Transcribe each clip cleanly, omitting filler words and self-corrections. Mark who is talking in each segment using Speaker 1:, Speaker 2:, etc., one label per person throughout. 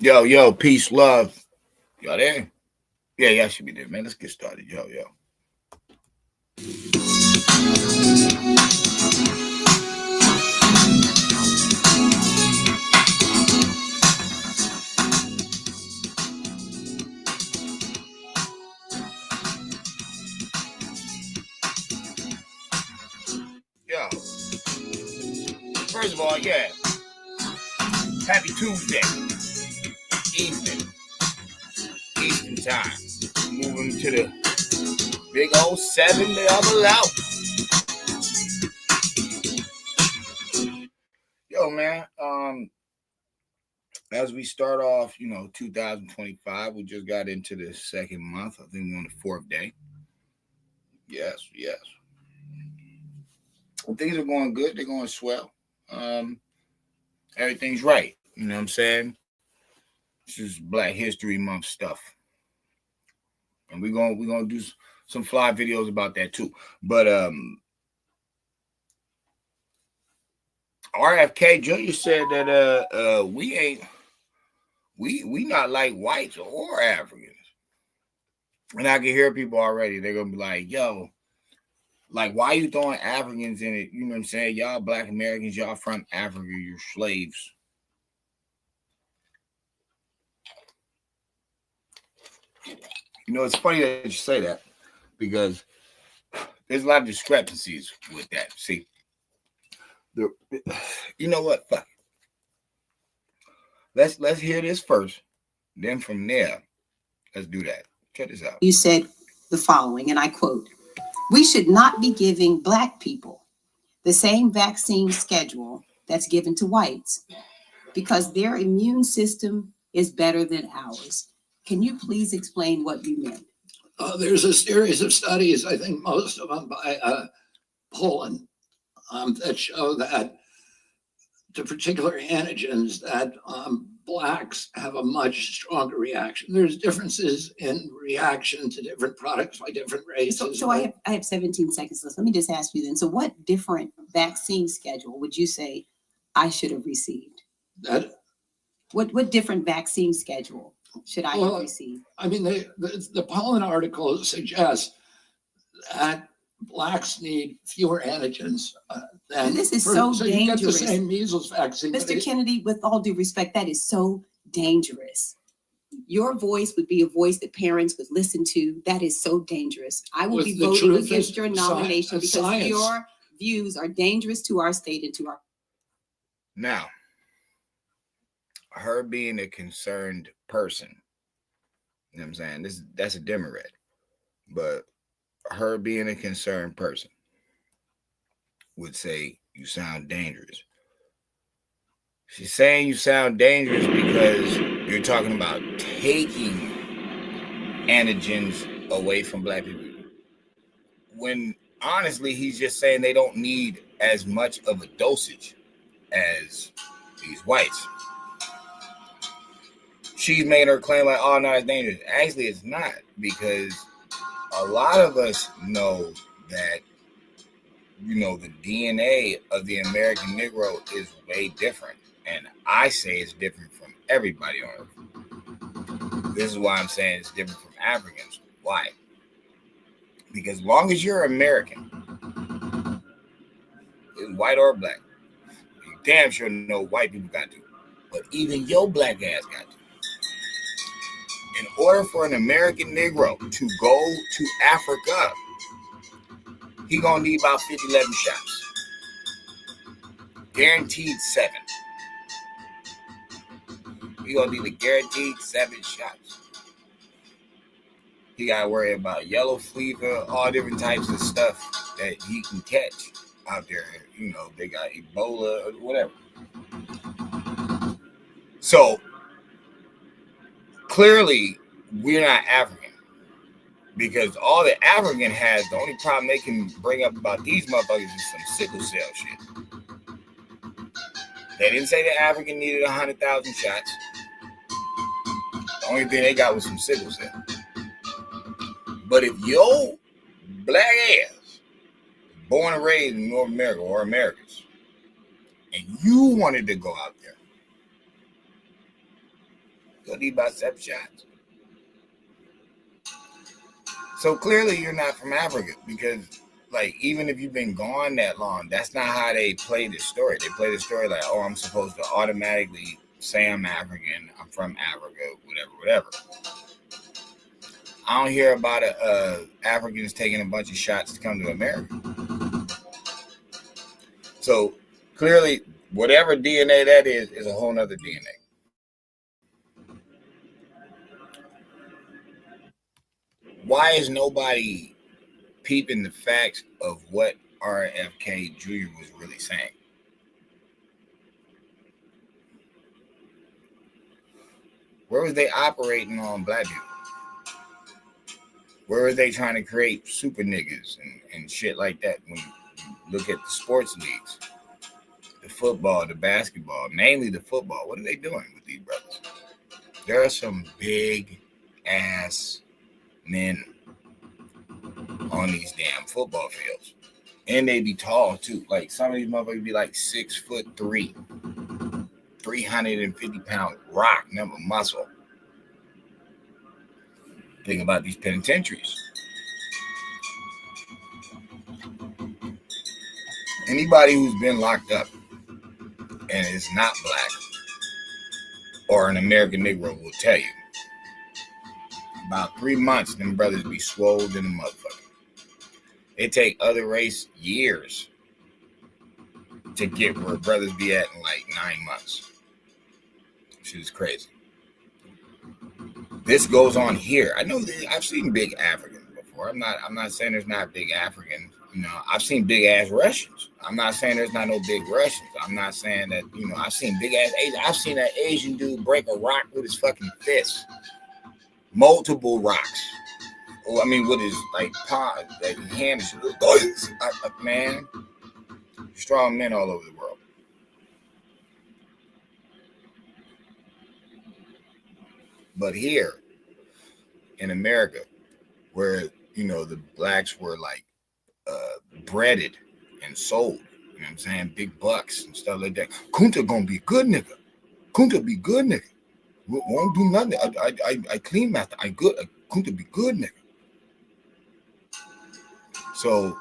Speaker 1: Yo, peace, love. Y'all there? Yeah, y'all should be there, man. Let's get started. Yo. Yo. First of all, yeah. Happy Tuesday. Evening. Eastern time. Moving to the big old 7 level out. Yo, man. As we start off, 2025, we just got into the second month. I think we're on the fourth day. Yes. Things are going good. They're going swell. Everything's right. You know what I'm saying? This is Black History Month stuff. And we're gonna do some fly videos about that too. But RFK Jr. said that we not like whites or Africans. And I can hear people already. They're gonna be like, yo, like, why you throwing Africans in it? You know what I'm saying? Y'all Black Americans, y'all from Africa, you're slaves. It's funny that you say that because there's a lot of discrepancies with that. See, you know what? Fuck. Let's hear this first. Then from there, let's do that. Check this out.
Speaker 2: You said the following, and I quote, "We should not be giving Black people the same vaccine schedule that's given to whites because their immune system is better than ours." Can you please explain what you meant?
Speaker 3: There's a series of studies, I think most of them by Poland, that show that to particular antigens that Blacks have a much stronger reaction. There's differences in reaction to different products by different races.
Speaker 2: So I have 17 seconds left. Let me just ask you then. So what different vaccine schedule would you say I should have received? What different vaccine schedule should I have received?
Speaker 3: I mean, the Poland article suggests that Blacks need fewer antigens.
Speaker 2: This is so dangerous.
Speaker 3: You get the same measles vaccine.
Speaker 2: Mr. Kennedy, with all due respect, that is so dangerous. Your voice would be a voice that parents would listen to. That is so dangerous. I will be voting against your nomination because your views are dangerous to our state and to our...
Speaker 1: Now, her being a concerned person, you know what I'm saying? That's a Democrat. But her being a concerned person would say you sound dangerous. She's saying you sound dangerous because you're talking about taking antigens away from Black people. When honestly, he's just saying they don't need as much of a dosage as these whites. She's made her claim like, oh, no, it's dangerous. Actually, it's not, because a lot of us know that, the DNA of the American Negro is way different. And I say it's different from everybody on Earth. This is why I'm saying it's different from Africans. Why? Because as long as you're American, white or Black, you damn sure know white people got to. But even your Black ass got to. In order for an American Negro to go to Africa, he gonna need about 11 shots. Guaranteed 7. He gonna need a guaranteed 7 shots. He gotta worry about yellow fever, all different types of stuff that he can catch out there. They got Ebola or whatever. So clearly, we're not African, because all the African has, the only problem they can bring up about these motherfuckers is some sickle cell shit. They didn't say the African needed 100,000 shots. The only thing they got was some sickle cell. But if your Black ass, born and raised in North America or Americans, and you wanted to go out there Go need about 7 shots. So clearly you're not from Africa because, like, even if you've been gone that long, that's not how they play the story. They play the story like, oh, I'm supposed to automatically say I'm African, I'm from Africa, whatever. I don't hear about Africans taking a bunch of shots to come to America. So clearly, whatever DNA that is a whole nother DNA. Why is nobody peeping the facts of what RFK Jr. was really saying? Where was they operating on black people? Where were they trying to create super niggas and shit like that? When you look at the sports leagues, the football, the basketball, mainly the football, what are they doing with these brothers? There are some big ass men on these damn football fields. And they be tall too. Like some of these motherfuckers be like 6'3", 350-pound rock number muscle. Think about these penitentiaries. Anybody who's been locked up and is not black or an American Negro will tell you. About 3 months, them brothers be swole in the motherfucker. It take other race years to get where brothers be at in like 9 months. Shit is crazy. This goes on here. I know that I've seen big Africans before. I'm not saying there's not big Africans. You know, I've seen big ass Russians. I'm not saying there's not no big Russians. I'm not saying that, you know, I've seen big ass Asian. I've seen an Asian dude break a rock with his fucking fist. Multiple rocks. Oh, I mean, with his like palm, like hand, man. Strong men all over the world. But here in America, where, you know, the blacks were like breaded and sold, you know what I'm saying? Big bucks and stuff like that. Kunta gonna be good nigga. Kunta be good nigga. Won't do nothing. I clean master. I good. Kunta be good nigga. So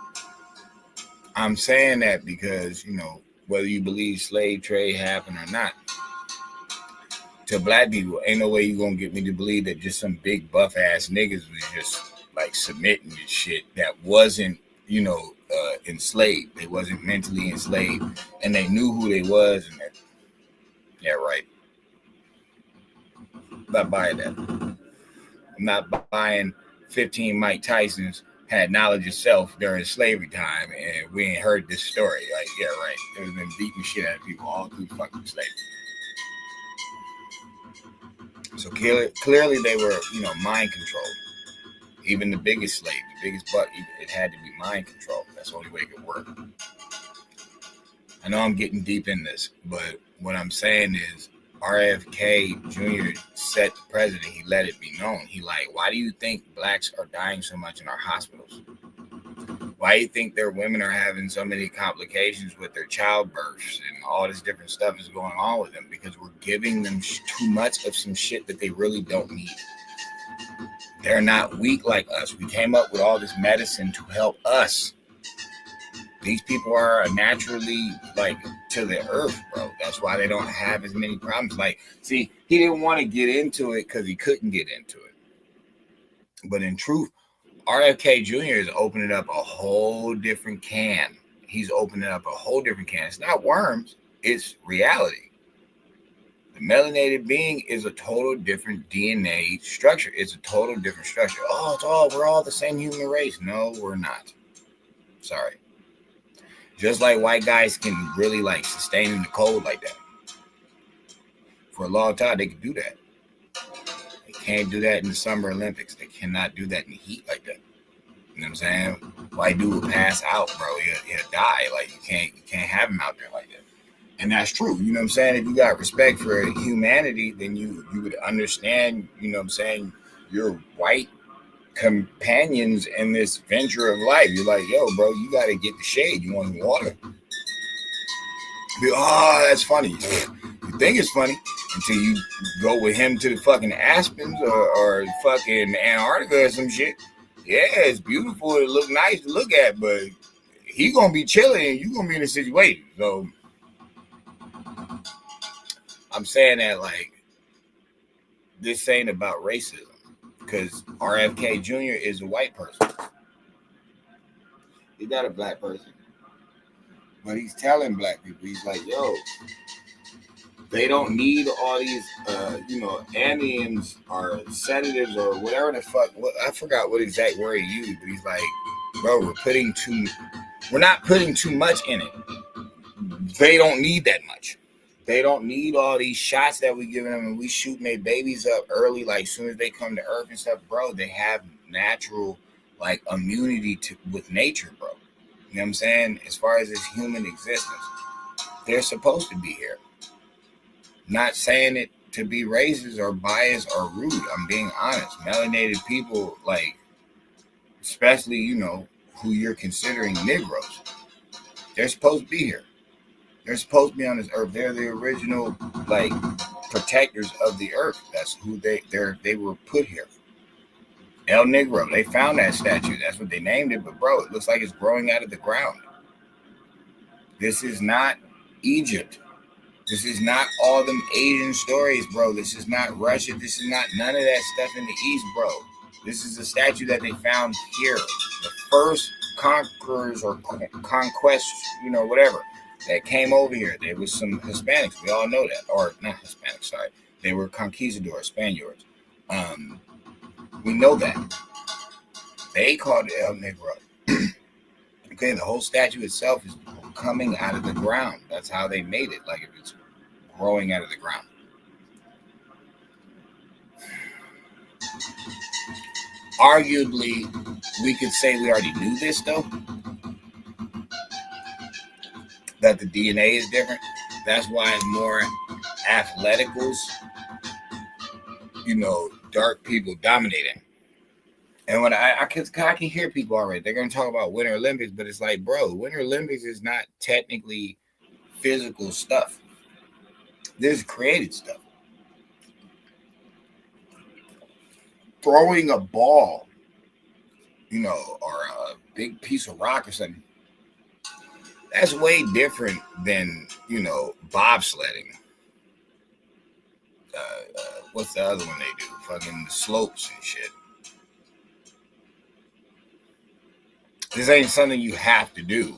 Speaker 1: I'm saying that because, you know, whether you believe slave trade happened or not, to black people, ain't no way you gonna get me to believe that just some big buff ass niggas was just like submitting to shit that wasn't, you know, enslaved. They wasn't mentally enslaved, and they knew who they was. And that, yeah, right. I'm not buying that. I'm not buying 15 Mike Tysons had knowledge of self during slavery time, and we ain't heard this story. Like, yeah, right. They was been beating shit out of people all through fucking slavery. So clearly they were, you know, mind controlled. Even the biggest slave, the biggest buck, it had to be mind control. That's the only way it could work. I know I'm getting deep in this, but what I'm saying is RFK Jr. set the president. He let it be known. He like, why do you think blacks are dying so much in our hospitals? Why do you think their women are having so many complications with their childbirths and all this different stuff is going on with them? Because we're giving them too much of some shit that they really don't need. They're not weak like us. We came up with all this medicine to help us. These people are naturally like to the earth, bro. That's why they don't have as many problems. Like, see, he didn't want to get into it because he couldn't get into it. But in truth, RFK Jr. is opening up a whole different can. He's opening up a whole different can. It's not worms. It's reality. The melanated being is a total different DNA structure. It's a total different structure. Oh, we're all the same human race. No, we're not. Sorry. Just like white guys can really like sustain in the cold like that. For a long time, they can do that. They can't do that in the Summer Olympics. They cannot do that in the heat like that. You know what I'm saying? White dude will pass out, bro. He'll die. Like you can't have him out there like that. And that's true. You know what I'm saying? If you got respect for humanity, then you would understand, you know what I'm saying, your white companions in this venture of life. You're like, yo, bro, you got to get the shade. You want water. Oh, that's funny. You think it's funny. until you go with him to the fucking Aspens or fucking Antarctica or some shit. Yeah, it's beautiful. It look nice to look at, but he gonna be chilling and you gonna be in a situation. So I'm saying that like this ain't about racism because RFK Jr. is a white person. He's not a black person. But he's telling black people, he's like, yo, they don't need all these, amiens or sedatives or whatever the fuck. I forgot what exact word he used, but he's like, bro, we're not putting too much in it. They don't need that much. They don't need all these shots that we giving them, and we shooting their babies up early, like as soon as they come to Earth and stuff, bro. They have natural like immunity with nature, bro. You know what I'm saying? As far as this human existence, they're supposed to be here. Not saying it to be racist or biased or rude. I'm being honest. Melanated people, like, especially, who you're considering Negroes, they're supposed to be here. They're supposed to be on this earth. They're the original, like, protectors of the earth. That's who they were put here. El Negro. They found that statue. That's what they named it. But, bro, it looks like it's growing out of the ground. This is not Egypt. This is not all them Asian stories, bro. This is not Russia. This is not none of that stuff in the East, bro. This is a statue that they found here. The first conquerors or conquests, whatever, that came over here. There was some Hispanics. We all know that. Or not Hispanics, sorry. They were conquistadors, Spaniards. We know that. They called it El Negro. Okay, the whole statue itself is coming out of the ground. That's how they made it, like if it's growing out of the ground. Arguably, we could say we already knew this, though, that the DNA is different. That's why more athleticals, dark people dominating. And when I can hear people already, they're going to talk about Winter Olympics, but it's like, bro, Winter Olympics is not technically physical stuff. This is created stuff. Throwing a ball, or a big piece of rock or something, that's way different than, bobsledding. What's the other one they do? Fucking slopes and shit. This ain't something you have to do. You know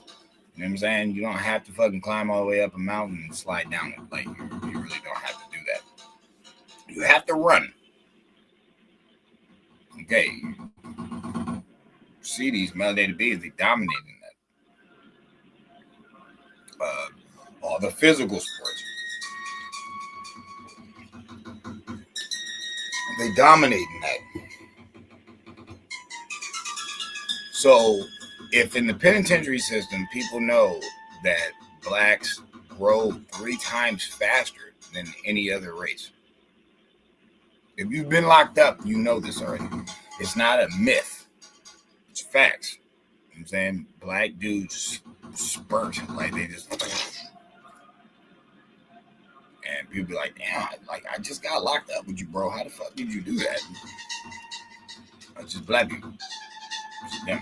Speaker 1: what I'm saying? You don't have to fucking climb all the way up a mountain and slide down it. Like, you really don't have to do that. You have to run. Okay. See these melanated beings, they dominate in that. All the physical sports. They dominate in that. So, if in the penitentiary system, people know that blacks grow 3 times faster than any other race. If you've been locked up, you know this already. It's not a myth. It's facts. You know what I'm saying? Black dudes spurt like they just... And people be like, damn, I just got locked up with you, bro. How the fuck did you do that? It's just black people. It's them.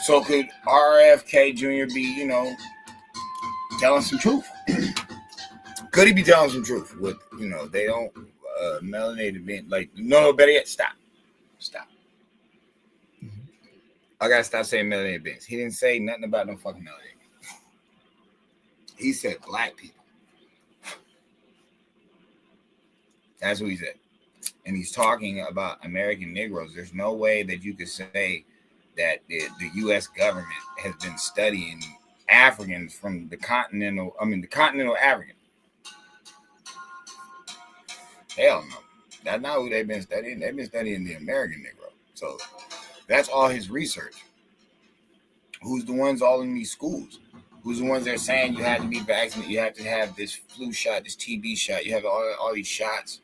Speaker 1: So could RFK Jr. be, telling some truth? Could he be telling some truth with, they don't melanated men, like, no, better yet, stop. Mm-hmm. I gotta stop saying melanated beings. He didn't say nothing about no fucking melanated. He said black people. That's what he said. And he's talking about American Negroes. There's no way that you could say that the U.S. government has been studying Africans from the continental African. Hell no. That's not who they've been studying. They've been studying the American Negro. So that's all his research. Who's the ones all in these schools? Who's the ones that are saying you have to be vaccinated, you have to have this flu shot, this TB shot, you have all these shots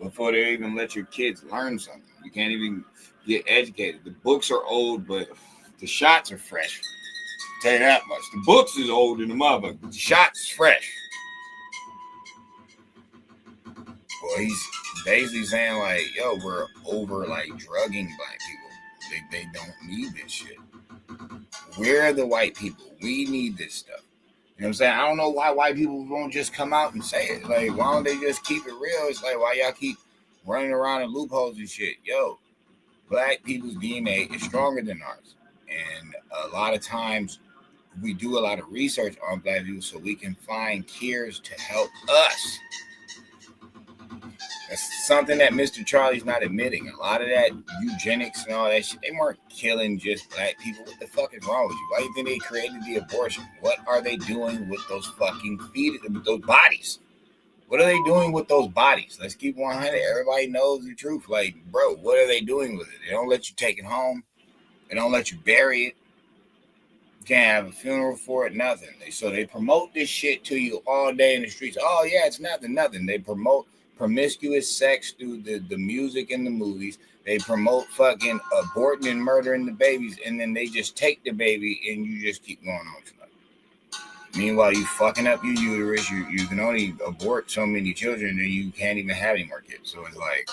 Speaker 1: before they even let your kids learn something. You can't even get educated. The books are old, but the shots are fresh. tell you that much. The books is old in the motherfucker, but the shots is fresh. Well, he's basically saying like, yo, we're over like drugging black people. They don't need this shit. We're the white people. We need this stuff. You know what I'm saying? I don't know why white people won't just come out and say it. Like, why don't they just keep it real? It's like, why y'all keep running around in loopholes and shit? Yo, black people's DNA is stronger than ours. And a lot of times we do a lot of research on black people so we can find cures to help us. That's something that Mr. Charlie's not admitting. A lot of that eugenics and all that shit, they weren't killing just black people. What the fuck is wrong with you? Why do you think they created the abortion? What are they doing with those fucking with those bodies? What are they doing with those bodies? Let's keep 100. Everybody knows the truth. Like, bro, what are they doing with it? They don't let you take it home. They don't let you bury it. You can't have a funeral for it, nothing. So they promote this shit to you all day in the streets. Oh, yeah, it's nothing. They promote promiscuous sex through the music and the movies. They promote fucking aborting and murdering the babies, and then they just take the baby and you just keep going on. Meanwhile, you fucking up your uterus. You can only abort so many children, and you can't even have any more kids. So it's like,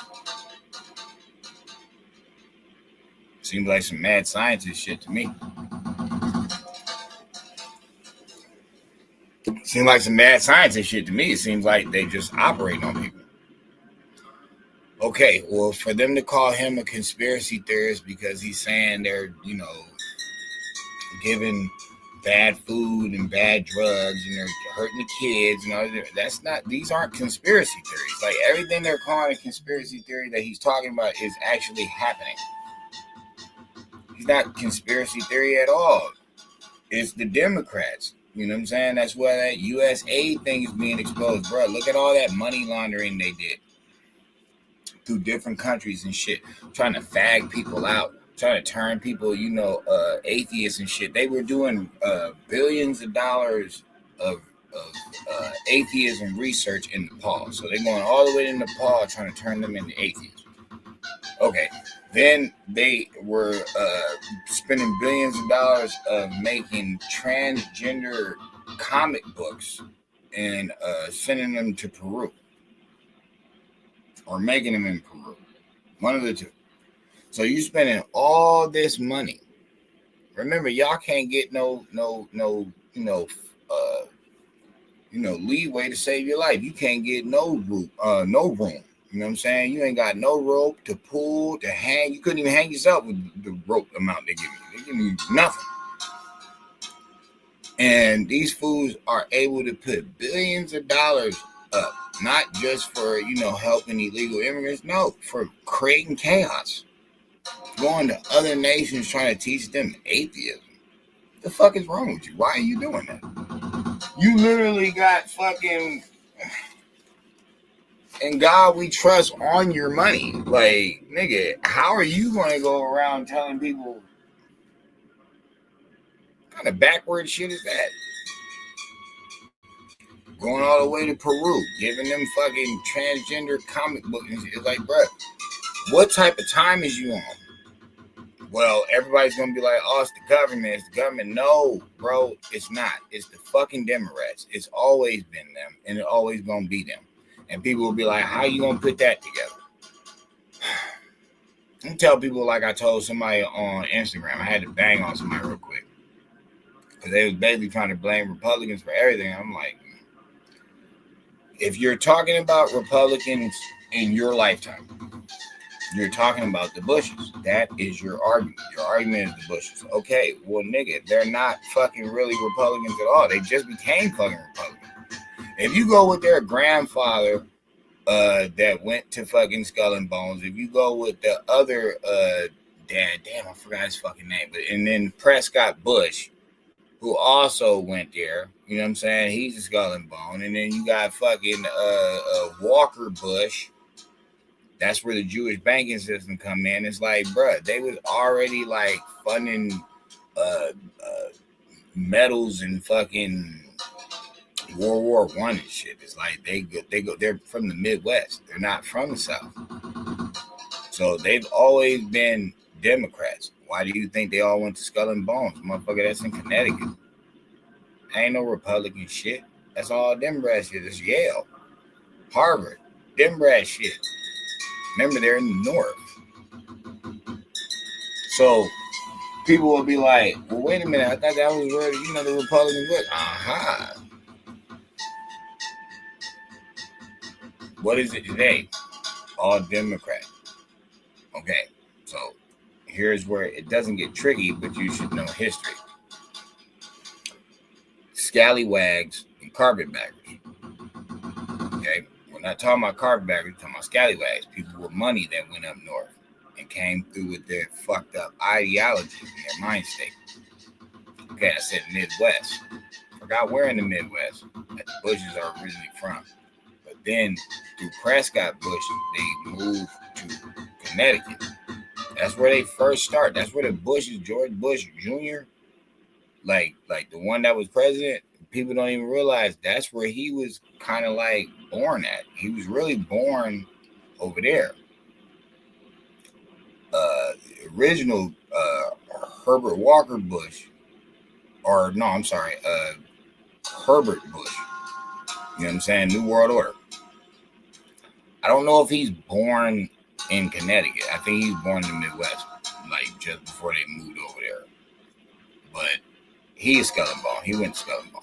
Speaker 1: seems like some mad scientist shit to me. Seems like some mad scientist shit to me. It seems like they just operate on people. Okay, well, for them to call him a conspiracy theorist because he's saying they're, giving bad food and bad drugs and they're hurting the kids and all that, these aren't conspiracy theories. Like, everything they're calling a conspiracy theory that he's talking about is actually happening. It's not conspiracy theory at all. It's the Democrats. You know what I'm saying? That's why that U.S. aid thing is being exposed. Bro, look at all that money laundering they did through different countries and shit, trying to fag people out, trying to turn people, atheists and shit. They were doing billions of dollars of atheism research in Nepal. So they're going all the way to Nepal trying to turn them into atheists. Okay. Then they were spending billions of dollars of making transgender comic books and sending them to Peru. Or making them in Peru. One of the two. So you spending all this money. Remember, y'all can't get no leeway to save your life. You can't get no room. You know what I'm saying? You ain't got no rope to pull, to hang. You couldn't even hang yourself with the rope amount they give you. They give you nothing. And these fools are able to put billions of dollars up, not just for, helping illegal immigrants. No, for creating chaos. Going to other nations trying to teach them atheism. The fuck is wrong with you? Why are you doing that? You literally got fucking "In God We Trust" on your money. Like, nigga, how are you going to go around telling people? What kind of backward shit is that? Going all the way to Peru, giving them fucking transgender comic books. It's like, bro, what type of time is you on? Well, everybody's going to be like, oh, it's the government. It's the government. No, bro, it's not. It's the fucking Democrats. It's always been them, and it's always going to be them. And people will be like, how you going to put that together? I tell people like I told somebody on Instagram. I had to bang on somebody real quick. Because they was basically trying to blame Republicans for everything. I'm like, if you're talking about Republicans in your lifetime, you're talking about the Bushes. That is your argument. Your argument is the Bushes. Okay, well, nigga, they're not fucking really Republicans at all. They just became fucking Republicans. If you go with their grandfather that went to fucking Skull and Bones, if you go with the other dad, damn, I forgot his fucking name, and then Prescott Bush, who also went there, you know what I'm saying? He's a Skull and Bone. And then you got fucking Walker Bush. That's where the Jewish banking system come in. It's like, bruh, they was already like funding medals and fucking World War I and shit. It's like they're from the Midwest. They're not from the South. So they've always been Democrats. Why do you think they all went to Skull and Bones? Motherfucker, that's in Connecticut. Ain't no Republican shit. That's all Democrat shit. It's Yale, Harvard, Democrat shit. Remember, they're in the North. So people will be like, well, wait a minute. I thought that was where, the Republicans were. Aha. What is it today? All Democrat. Okay. So here's where it doesn't get tricky, but you should know history. Scallywags and carpetbaggers. Okay, we're not talking about carpetbaggers, we're talking about scallywags, people with money that went up north and came through with their fucked up ideology and their mind state. Okay, I said Midwest. Forgot where in the Midwest that the Bushes are originally from. But then through Prescott Bush, they moved to Connecticut. That's where they first start. That's where the Bushes, George Bush Jr., like the one that was president, people don't even realize that's where he was kind of like born at. He was really born over there. The original Herbert Walker Bush, or no, I'm sorry, Herbert Bush. You know what I'm saying? New World Order. I don't know if he's born in Connecticut. I think he's born in the Midwest, like just before they moved over there. But he is Skull and Bone. He went to Skull and Bone.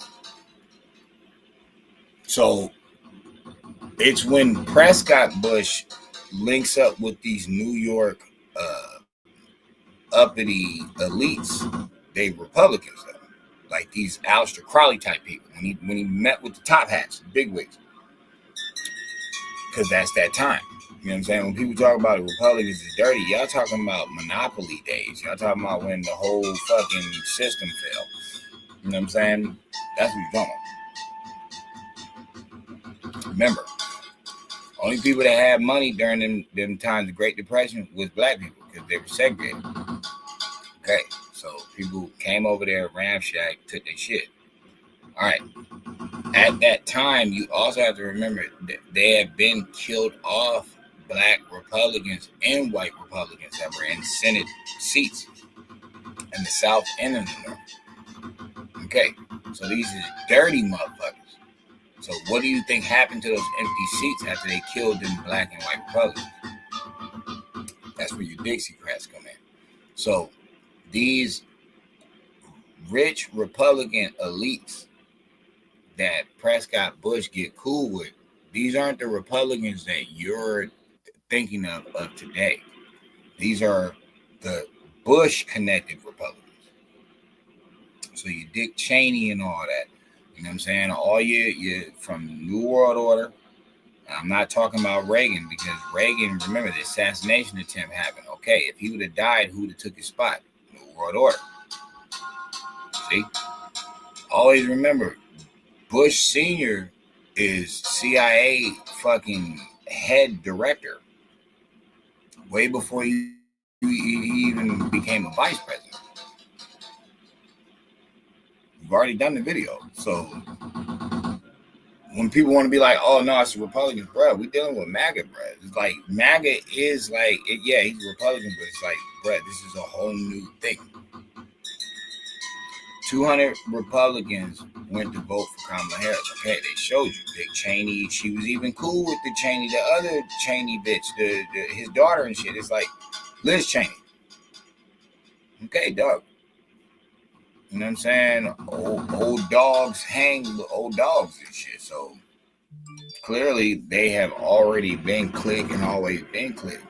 Speaker 1: So it's when Prescott Bush links up with these New York uppity elites. They Republicans, though. Like these Aleister Crowley type people. When he met with the top hats, big wigs. Because that's that time. You know what I'm saying? When people talk about the Republicans is dirty, y'all talking about monopoly days. Y'all talking about when the whole fucking system fell. You know what I'm saying? That's what you're talking about. Remember, only people that had money during them times of Great Depression was black people because they were segregated. Okay, so people came over there, ramshack, took their shit. All right. At that time, you also have to remember that they had been killed off black Republicans and white Republicans that were in Senate seats in the South and in the North. Okay, so these are dirty motherfuckers. So what do you think happened to those empty seats after they killed them black and white Republicans? That's where your Dixiecrats come in. So these rich Republican elites that Prescott Bush get cool with, these aren't the Republicans that you're thinking of today. These are the Bush-connected Republicans. So you Dick Cheney and all that. You know what I'm saying? All you from New World Order. I'm not talking about Reagan because Reagan, remember, the assassination attempt happened. Okay, if he would have died, who would have took his spot? New World Order. See? Always remember, Bush Sr. is CIA fucking head director way before he even became a vice president. We've already done the video. So when people want to be like, oh, no, it's the Republicans, bro, we're dealing with MAGA, bro. It's like MAGA is like, yeah, he's a Republican, but it's like, bro, this is a whole new thing. 200 Republicans went to vote for Kamala Harris. Okay, they showed you. Dick Cheney, she was even cool with the Cheney, the other Cheney bitch, his daughter and shit. It's like Liz Cheney. Okay, dog. You know what I'm saying? Old dogs hang with old dogs and shit. So clearly they have already been click and always been click.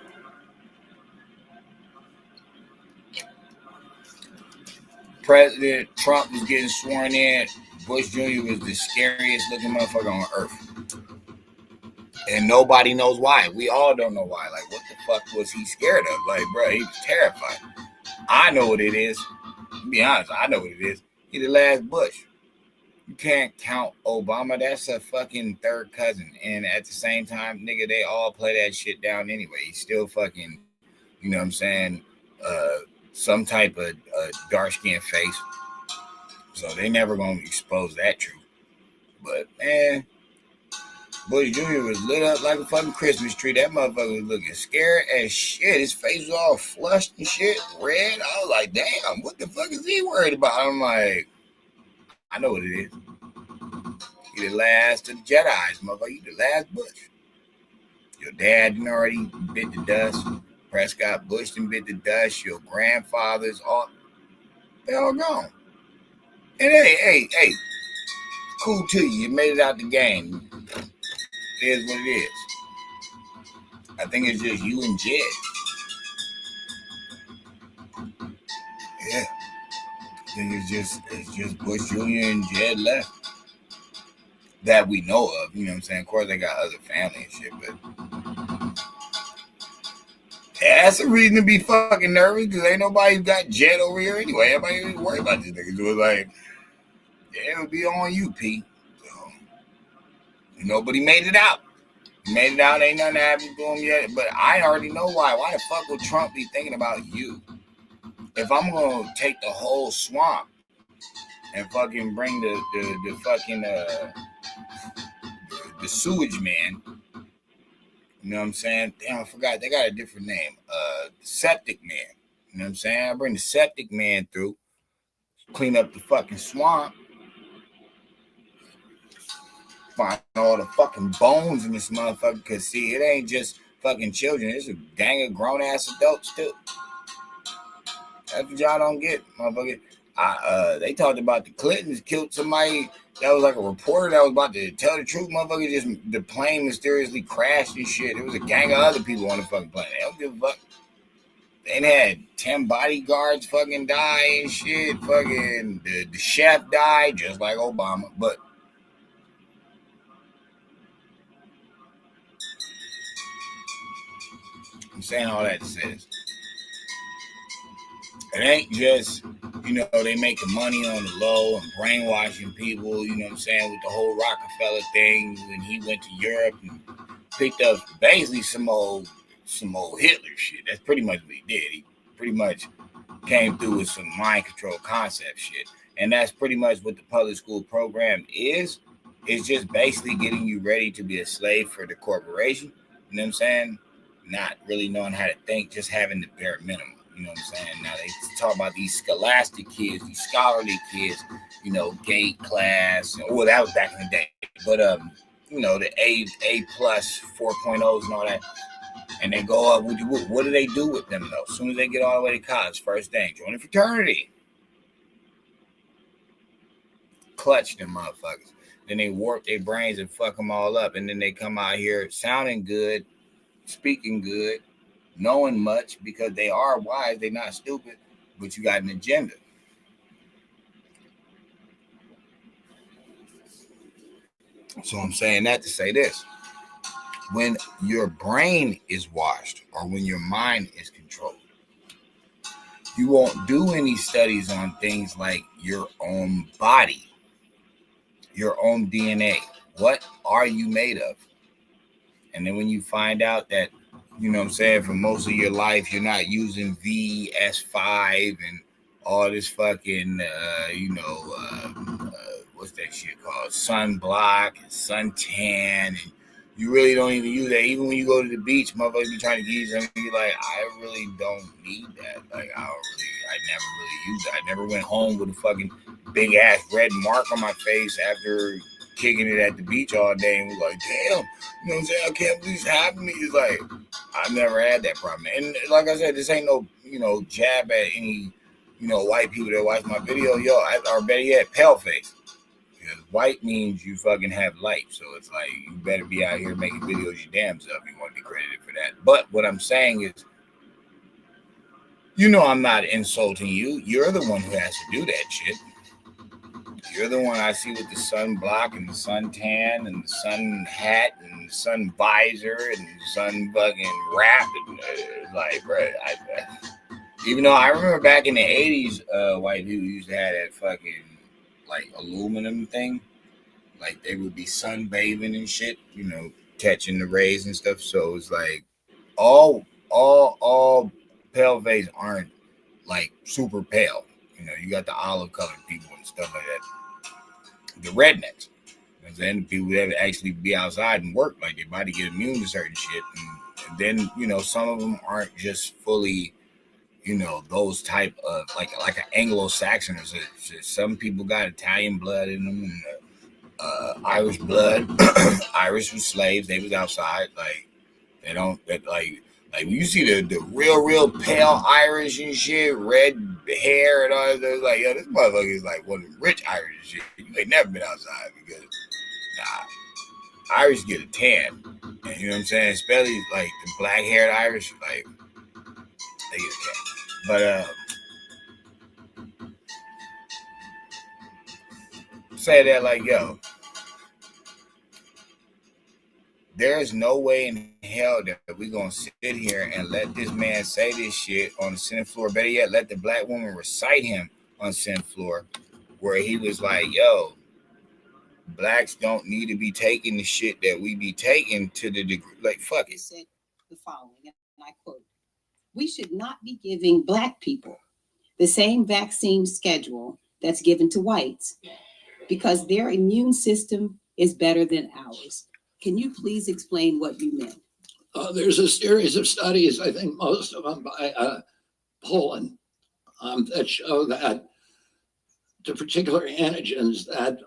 Speaker 1: President Trump was getting sworn in. Bush Jr. was the scariest looking motherfucker on earth. And nobody knows why. We all don't know why. Like, what the fuck was he scared of? Like, bro, he was terrified. I know what it is. To be honest, I know what it is. He the last Bush. You can't count Obama. That's a fucking third cousin. And at the same time, nigga, they all play that shit down anyway. He's still fucking, you know what I'm saying, some type of dark-skinned face. So they never going to expose that truth. But, man, Bush Jr. was lit up like a fucking Christmas tree. That motherfucker was looking scared as shit. His face was all flushed and shit, red. I was like, damn, what the fuck is he worried about? I'm like, I know what it is. You the last of the Jedi's, motherfucker. You the last Bush. Your dad done already bit the dust. Prescott Bush done bit the dust. Your grandfathers, all they all gone. And hey, cool to you. You made it out the game. It is what it is. I think it's just you and Jed. Yeah. I think it's just Bush Jr. and Jed left. That we know of, you know what I'm saying? Of course, they got other family and shit, but that's a reason to be fucking nervous because ain't nobody got Jet over here anyway. Everybody ain't worried about this nigga. So it's like, yeah, it'll be on you, P. So, nobody made it out. He made it out, ain't nothing happened to him yet. But I already know why. Why the fuck would Trump be thinking about you? If I'm gonna take the whole swamp and fucking bring the fucking the sewage man, you know what I'm saying? Damn, I forgot. They got a different name. Septic man. You know what I'm saying? I bring the septic man through, clean up the fucking swamp, find all the fucking bones in this motherfucker. Cause see, it ain't just fucking children. It's a gang of grown ass adults too. That's what y'all don't get, motherfucker. They talked about the Clintons killed somebody that was like a reporter that was about to tell the truth. Motherfucker, just the plane mysteriously crashed and shit. There was a gang of other people on the fucking plane. They don't give a fuck. They had 10 bodyguards fucking die and shit. Fucking the chef died just like Obama. But I'm saying all that to say this. It ain't just, you know, they making money on the low and brainwashing people, you know what I'm saying, with the whole Rockefeller thing when he went to Europe and picked up basically some old Hitler shit. That's pretty much what he did. He pretty much came through with some mind control concept shit. And that's pretty much what the public school program is. It's just basically getting you ready to be a slave for the corporation. You know what I'm saying? Not really knowing how to think, just having the bare minimum. You know what I'm saying? Now they talk about these scholastic kids, these scholarly kids, you know, gate class. Well, that was back in the day. But you know, the A plus 4.0s and all that. And they go up. What do they do with them though? As soon as they get all the way to college, first thing, join a fraternity. Clutch them motherfuckers. Then they warp their brains and fuck them all up. And then they come out here sounding good, speaking good, knowing much because they are wise. They're not stupid, but you got an agenda. So I'm saying that to say this. When your brain is washed or when your mind is controlled, you won't do any studies on things like your own body, your own DNA. What are you made of? And then when you find out that, you know what I'm saying, for most of your life, you're not using VS5 and all this fucking, what's that shit called? Sunblock and suntan. And you really don't even use that. Even when you go to the beach, motherfuckers be trying to give you something. You're like, I really don't need that. Like, I never really used it. I never went home with a fucking big ass red mark on my face after kicking it at the beach all day and was like, damn, you know what I'm saying? I can't believe this happened to me. It's like, I've never had that problem. And like I said, this ain't no, jab at any, white people that watch my video. Or better yet, pale face. Because white means you fucking have light. So it's like, you better be out here making videos your damn self. You want to be credited for that. But what I'm saying is, I'm not insulting you. You're the one who has to do that shit. You're the one I see with the sunblock and the suntan and the sun hat and the sun visor and the sun fucking wrap. Like, bro, even though I remember back in the 80s, white people used to have that fucking, like, aluminum thing. Like, they would be sunbathing and shit, catching the rays and stuff. So it's like, all pale face aren't, like, super pale. You got the olive colored people and stuff like that. The rednecks. And then the people that actually be outside and work, like, their body get immune to certain shit. And then, some of them aren't just fully, those type of like an Anglo-Saxon. Or some people got Italian blood in them, and, Irish blood. Irish was slaves. They was outside. Like they don't like when you see the real pale Irish and shit, red hair and all that. Like, yo, this motherfucker is like one of the rich Irish and shit. You ain't never been outside because Irish get a tan. And you know what I'm saying? Especially like the black haired Irish, like they get a tan. But say that like, yo, there is no way in hell that we're gonna sit here and let this man say this shit on the Senate floor. Better yet, let the black woman recite him on the Senate floor, where he was like, yo, blacks don't need to be taking the shit that we be taking to the degree. Like, fuck it.
Speaker 2: Said the following, and I quote, "We should not be giving black people the same vaccine schedule that's given to whites because their immune system is better than ours." Can you please explain what you meant?
Speaker 3: There's a series of studies, I think most of them by Poland, that show that to particular antigens that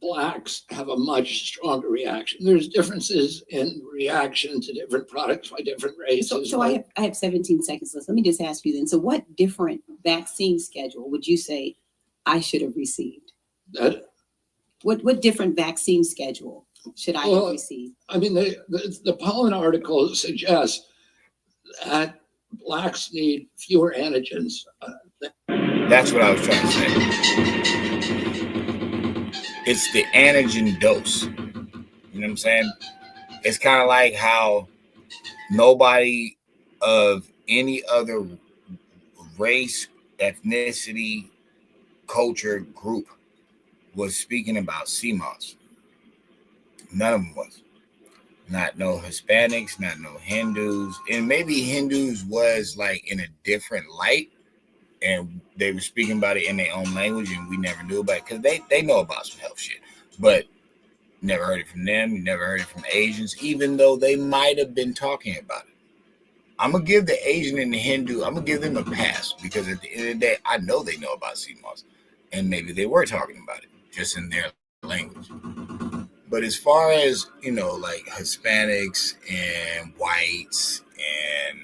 Speaker 3: blacks have a much stronger reaction. There's differences in reaction to different products by different races.
Speaker 2: So I have 17 seconds left. Let me just ask you then. So what different vaccine schedule would you say I should have received? What different vaccine schedule should I have received?
Speaker 3: I mean, the Pollen article suggests that blacks need fewer antigens.
Speaker 1: That's what I was trying to say. It's the antigen dose. You know what I'm saying? It's kind of like how nobody of any other race, ethnicity, culture, group was speaking about CMOS. None of them was. Not no Hispanics, not no Hindus. And maybe Hindus was like in a different light. And they were speaking about it in their own language, and we never knew about it because they know about some health shit. But never heard it from them. Never heard it from Asians, even though they might have been talking about it. I'm going to give the Asian and the Hindu, I'm going to give them a pass because at the end of the day, I know they know about CMOS. And maybe they were talking about it just in their language. But as far as, like Hispanics and whites and,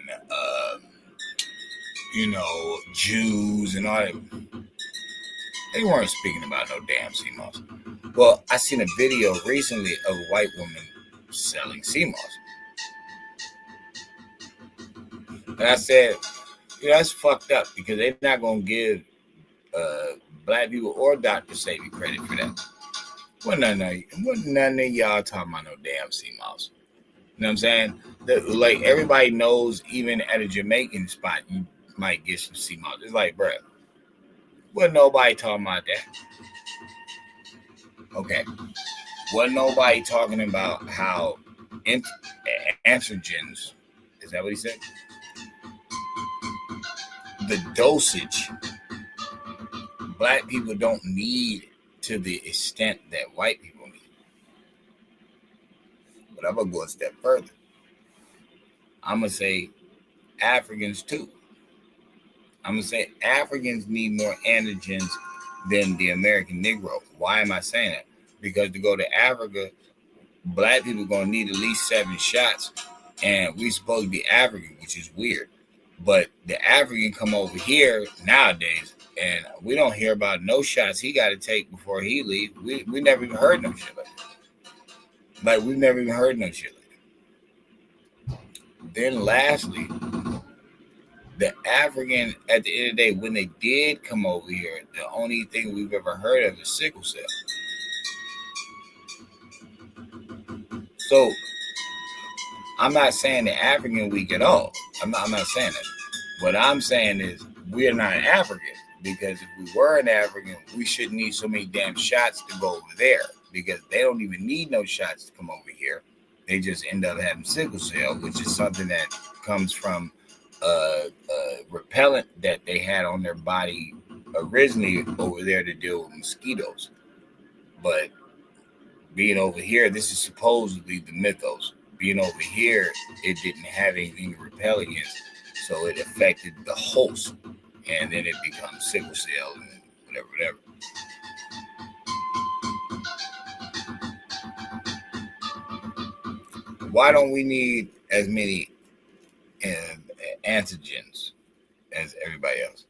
Speaker 1: Jews and all that, they weren't speaking about no damn CMOS. Well, I seen a video recently of a white woman selling CMOS. And I said, that's fucked up because they're not going to give black people or Dr. Sabi credit for that. Wasn't none of y'all talking about no damn CMOS. You know what I'm saying? Like everybody knows, even at a Jamaican spot, you might get some CMOS. It's like, bruh, wasn't nobody talking about that. Okay. Wasn't nobody talking about how antigens, is that what he said? The dosage, black people don't need to the extent that white people need. But I'm going to go a step further. I'm going to say Africans too. I'm going to say Africans need more antigens than the American Negro. Why am I saying that? Because to go to Africa, black people are going to need at least 7 shots. And we're supposed to be African, which is weird. But the African come over here nowadays, and we don't hear about no shots he got to take before he leave. We never even heard no shit like that. Like, we've never even heard no shit like that. Then lastly, the African, at the end of the day, when they did come over here, the only thing we've ever heard of is sickle cell. So I'm not saying the African weak at all. I'm not saying that. What I'm saying is we're not African, because if we were an African, we shouldn't need so many damn shots to go over there, because they don't even need no shots to come over here. They just end up having sickle cell, which is something that comes from repellent that they had on their body originally over there to deal with mosquitoes. But being over here, this is supposedly the mythos. Being over here, it didn't have anything to repel against. so it affected the host, and then it becomes sickle cell and whatever. Why don't we need as many antigens as everybody else?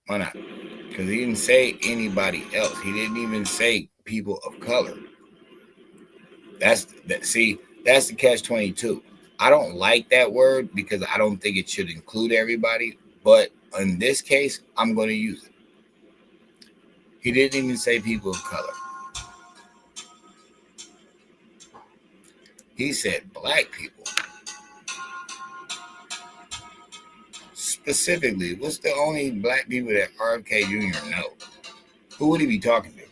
Speaker 1: Why not? Because he didn't say anybody else. He didn't even say people of color. That's the catch-22. I don't like that word because I don't think it should include everybody. But in this case, I'm going to use it. He didn't even say people of color. He said black people. Specifically, what's the only black people that RFK Jr. know? Who would he be talking to?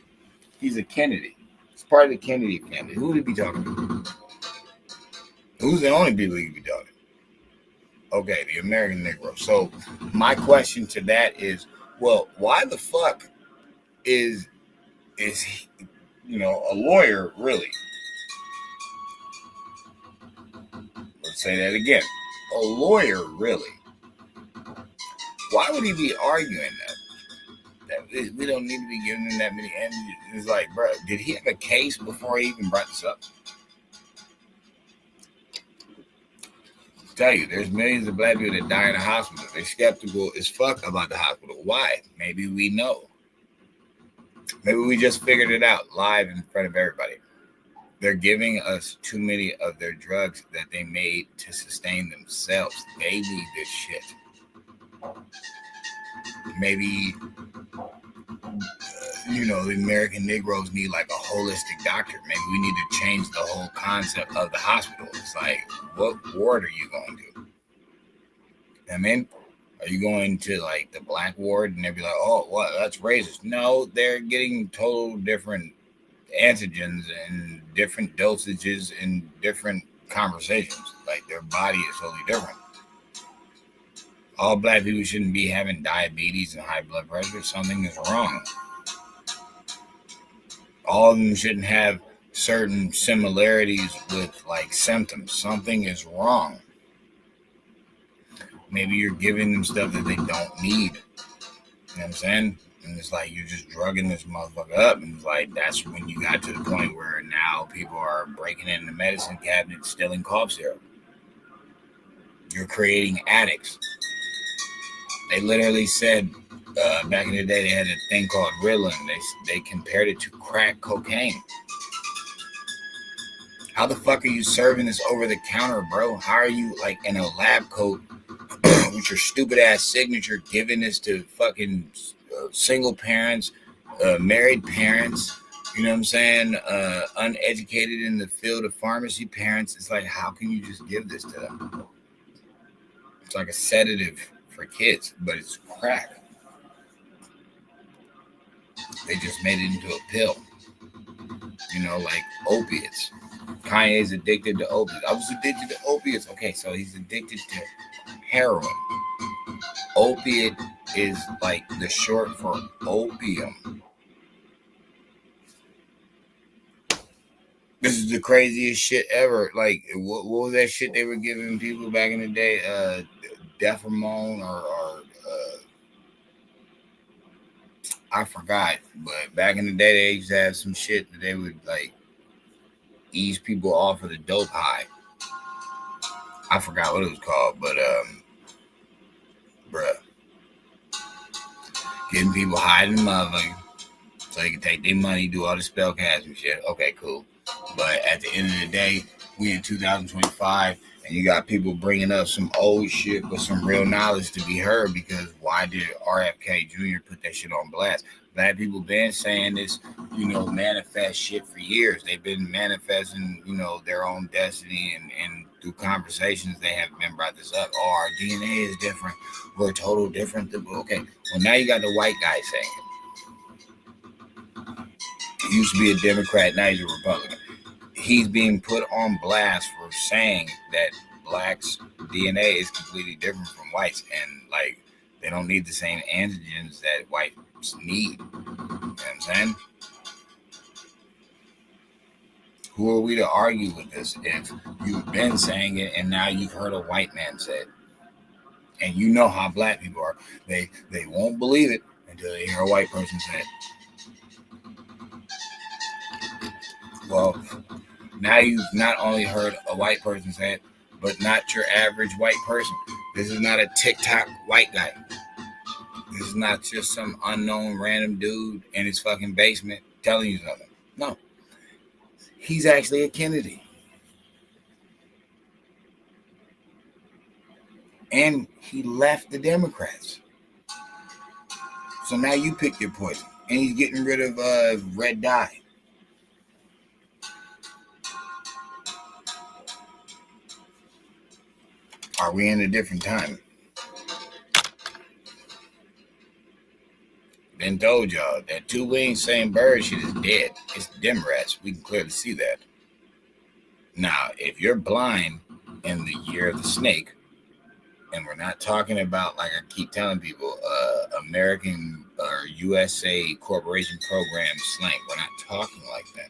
Speaker 1: He's a Kennedy. It's part of the Kennedy family. Who would he be talking to? Who's the only people he could be talking to? Okay, the American Negro. So my question to that is, well, why the fuck is he, a lawyer really? Let's say that again. A lawyer really? Why would he be arguing that we don't need to be giving him that many antigens? It's like, bro, did he have a case before he even brought this up? Tell you, there's millions of black people that die in the hospital. They're skeptical as fuck about the hospital. Why? Maybe we know. Maybe we just figured it out live in front of everybody. They're giving us too many of their drugs that they made to sustain themselves. They need this shit. Maybe, the American Negroes need like a holistic doctor. Maybe we need to change the whole concept of the hospital. It's like, what ward are you going to? I mean, are you going to like the black ward and they'll be like, oh, well, that's racist. No, they're getting total different antigens and different dosages and different conversations. Like their body is totally different. All black people shouldn't be having diabetes and high blood pressure. Something is wrong. All of them shouldn't have certain similarities with like symptoms. Something is wrong. Maybe you're giving them stuff that they don't need. You know what I'm saying? And it's like you're just drugging this motherfucker up. And it's like that's when you got to the point where now people are breaking in the medicine cabinet, stealing cough syrup. You're creating addicts. They literally said back in the day they had a thing called Ritalin. They compared it to crack cocaine. How the fuck are you serving this over the counter, bro? How are you like in a lab coat with your stupid ass signature giving this to fucking single parents, married parents, you know what I'm saying? Uneducated in the field of pharmacy parents. It's like, how can you just give this to them? It's like a sedative for kids, but it's crack. They just made it into a pill. Like opiates. Kanye's addicted to opiates. I was addicted to opiates. Okay, so he's addicted to heroin. Opiate is like the short for opium. This is the craziest shit ever. Like, what was that shit they were giving people back in the day? Defamone or I forgot. But back in the day, they used to have some shit that they would like ease people off of the dope high. I forgot what it was called, but bruh, getting people high in the motherfucker so they can take their money, do all the spell casts and shit. Okay, cool. But at the end of the day, we in 2025, and you got people bringing up some old shit with some real knowledge to be heard. Because why did RFK Jr. put that shit on blast? Black people been saying this, manifest shit for years. They've been manifesting, their own destiny, and through conversations they have been brought this up. Oh, our DNA is different. We're total different. Okay, well now you got the white guy saying it. He used to be a Democrat, now he's a Republican. He's being put on blast for saying that blacks' DNA is completely different from whites, and like they don't need the same antigens that whites need. You know what I'm saying? Who are we to argue with this if you've been saying it and now you've heard a white man say it? And you know how black people are. They won't believe it until they hear a white person say it. Well, now you've not only heard a white person say it, but not your average white person. This is not a TikTok white guy. This is not just some unknown random dude in his fucking basement telling you something. No. He's actually a Kennedy. And he left the Democrats. So now you pick your poison. And he's getting rid of red dye. Are we in a different time? Been told y'all that two wings, same bird shit is dead. It's Democrats. We can clearly see that. Now, if you're blind in the year of the snake, and we're not talking about, like I keep telling people, American or USA corporation program slang. We're not talking like that.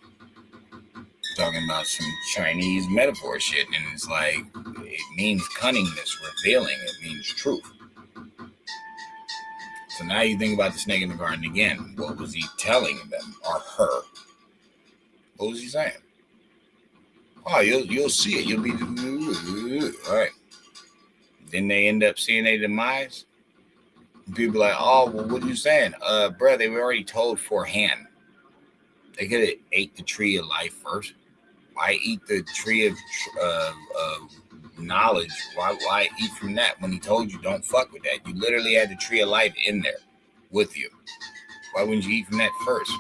Speaker 1: We're talking about some Chinese metaphor shit, and it's like, it means cunningness, revealing. It means truth. So now you think about the snake in the garden again. What was he telling them or her? What was he saying? Oh, you'll see it. You'll be all right. Then they end up seeing their demise. People like, oh, well, what are you saying? Bro, they were already told forehand. They could have ate the tree of life first. Why eat the tree of knowledge? Why eat from that when he told you don't fuck with that? You literally had the tree of life in there with you. Why wouldn't you eat from that first?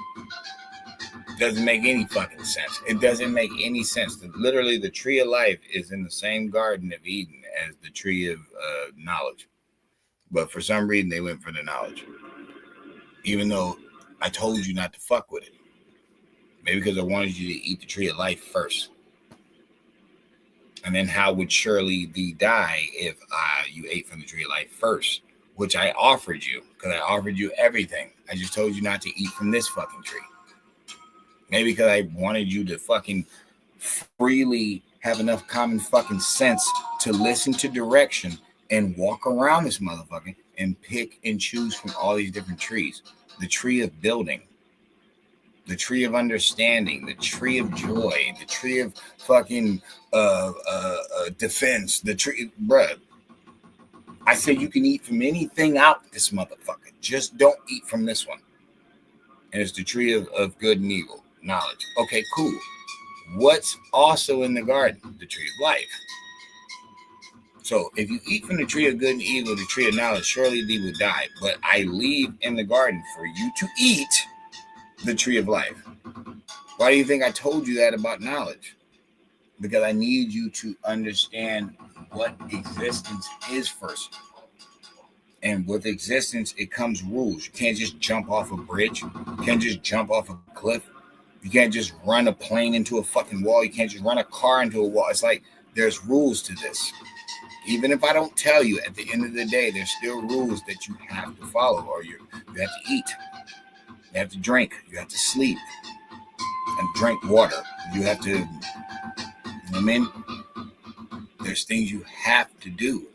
Speaker 1: Doesn't make any fucking sense. It doesn't make any sense. Literally, the tree of life is in the same Garden of Eden as the tree of knowledge. But for some reason, they went for the knowledge. Even though I told you not to fuck with it. Maybe because I wanted you to eat the tree of life first. And then how would Shirley thee die if you ate from the tree of life first? Which I offered you. Because I offered you everything. I just told you not to eat from this fucking tree. Maybe because I wanted you to fucking freely have enough common fucking sense to listen to direction and walk around this motherfucker and pick and choose from all these different trees. The tree of building, the tree of understanding, the tree of joy, the tree of fucking defense, the tree, bruh. I say you can eat from anything out this motherfucker. Just don't eat from this one. And it's the tree of good and evil. Knowledge. Okay, cool. What's also in the garden? The tree of life. So if you eat from the tree of good and evil, the tree of knowledge, surely thee will die. But I leave in the garden for you to eat the tree of life. Why do you think I told you that about knowledge? Because I need you to understand what existence is first. And with existence, it comes rules. You can't just jump off a bridge. You can't just jump off a cliff. You can't just run a plane into a fucking wall. You can't just run a car into a wall. It's like there's rules to this. Even if I don't tell you, at the end of the day, there's still rules that you have to follow, or you have to eat. You have to drink. You have to sleep. And drink water. You have to, you know what I mean? There's things you have to do.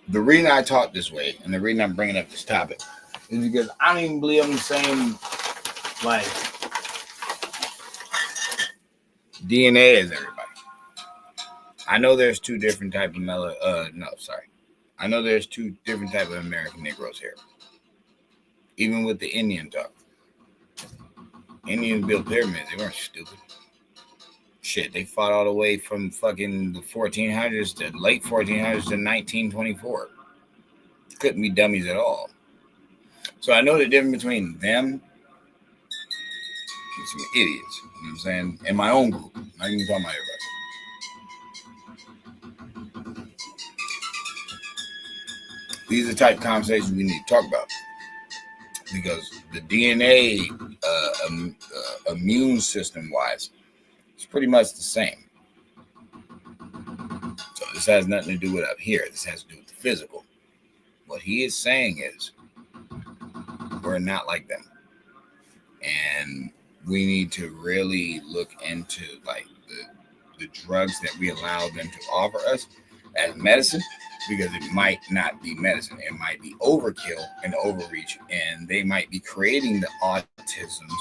Speaker 1: The reason I talk this way, and the reason I'm bringing up this topic, is because I don't even believe I'm the same, like, DNA as everybody. I know there's two different types of I know there's two different types of American Negroes here. Even with the Indian talk. Indians built pyramids. They weren't stupid. Shit, they fought all the way from fucking the 1400s to late 1400s to 1924. Couldn't be dummies at all. So I know the difference between them and some idiots. You know what I'm saying? In my own group. I'm not even talking about everybody. These are the type of conversations we need to talk about. Because the DNA, immune system wise, it's pretty much the same. So this has nothing to do with up here. This has to do with the physical. What he is saying is, we're not like them. And we need to really look into like the drugs that we allow them to offer us as medicine, because it might not be medicine. It might be overkill and overreach, and they might be creating the autisms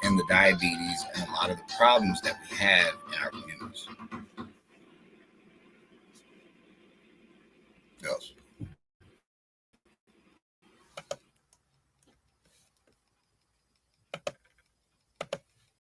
Speaker 1: and the diabetes and a lot of the problems that we have in our community.